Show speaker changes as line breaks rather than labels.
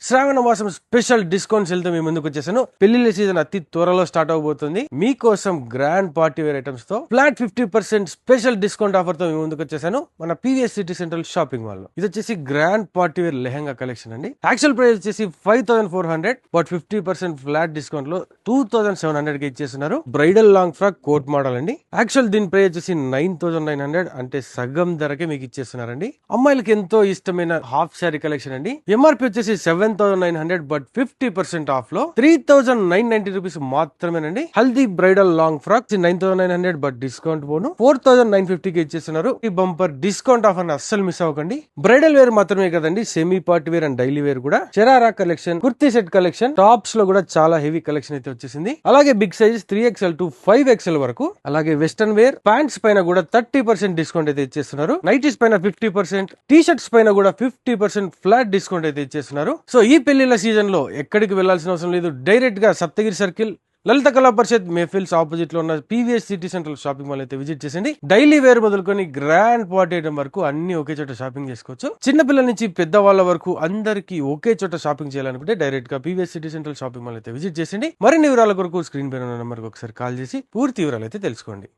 శ్రావణ మాసం special discount sale తో మీ ముందుకు వచ్చేసాను. పెళ్లిళ్ళ సీజన్ అతి త్వరలో స్టార్ట్ అవబోతుంది. మీకోసం గ్రాండ్ పార్టీ వేర్ ఐటమ్స్ తో ఫ్లాట్ 50% స్పెషల్ డిస్కౌంట్ ఆఫర్ తో మీ ముందుకు వచ్చేసాను. మన PVS city central shopping mall లో ఇది వచ్చేసి grand party wear lehenga collection అండి. యాక్చువల్ ప్రైస్ వచ్చేసి 5400, బట్ 50% ఫ్లాట్ డిస్కౌంట్ లో 2700 కి ఇచ్చేస్తున్నారు. Bridal long frock coat model అండి. యాక్చువల్ దీని ప్రైస్ వచ్చేసి 9900, అంటే సగం ధరకే మీకు ఇచ్చేస్తున్నారండి. అమ్మాయిలకి ఎంతో ఇష్టమైన హాఫ్ శారీ కలెక్షన్ అండి. ఎంఆర్పీ వచ్చేసి 7900, బట్ 50% ఆఫ్ లో 3990 రూపీస్ మాత్రమేనండి. Haldi bridal long frock 9900, but discount పోను 4950 కి ఇచ్చేస్తున్నారు. ఈ బంపర్ డిస్కౌంట్ ఆఫర్ అస్సలు మిస్ అవ్వకండి. బ్రైడల్ వేర్ మాత్రమే కదండి, semi party wear and daily wear కూడా sharara collection, kurti set collection, tops లో కూడా చాలా హెవీ కలెక్షన్ అయితే వచ్చేసింది. అలాగే big size 3XL to 5XL వరకు, అలాగే వెస్టర్న్ వేర్ ప్యాంట్స్ పైన కూడా 30% డిస్కౌంట్ అయితే ఇచ్చేస్తున్నారు. నైటీస్ పైన 50%, టీ షర్ట్స్ పైన కూడా 50% ఫ్లాట్ డిస్కౌంట్ అయితే ఇచ్చేస్తున్నారు. సో ఈ పెళ్లిళ్ళ సీజన్ లో ఎక్కడికి వెళ్లాల్సిన అవసరం లేదు. డైరెక్ట్ గా సప్తగిరి సర్కిల్, లలిత కళా పరిషత్, మేఫిల్స్ ఆపోజిట్ లో ఉన్న PVS city central shopping mall అయితే విజిట్ చేయండి. డైలీ వేర్ మొదలుకొని గ్రాండ్ పార్టీ ఐటమ్ వరకు అన్ని ఒకే చోట షాపింగ్ చేసుకోవచ్చు. చిన్న పిల్లల నుంచి పెద్ద వాళ్ళ వరకు అందరికి ఒకే చోట షాపింగ్ చేయాలనుకుంటే డైరెక్ట్ గా PVS city central shopping mall అయితే విజిట్ చేయండి. మరిన్ని వివరాల కొరకు స్క్రీన్ పైన ఉన్న నెంబర్ కి ఒకసారి కాల్ చేసి పూర్తి వివరాలు అయితే తెలుసుకోండి.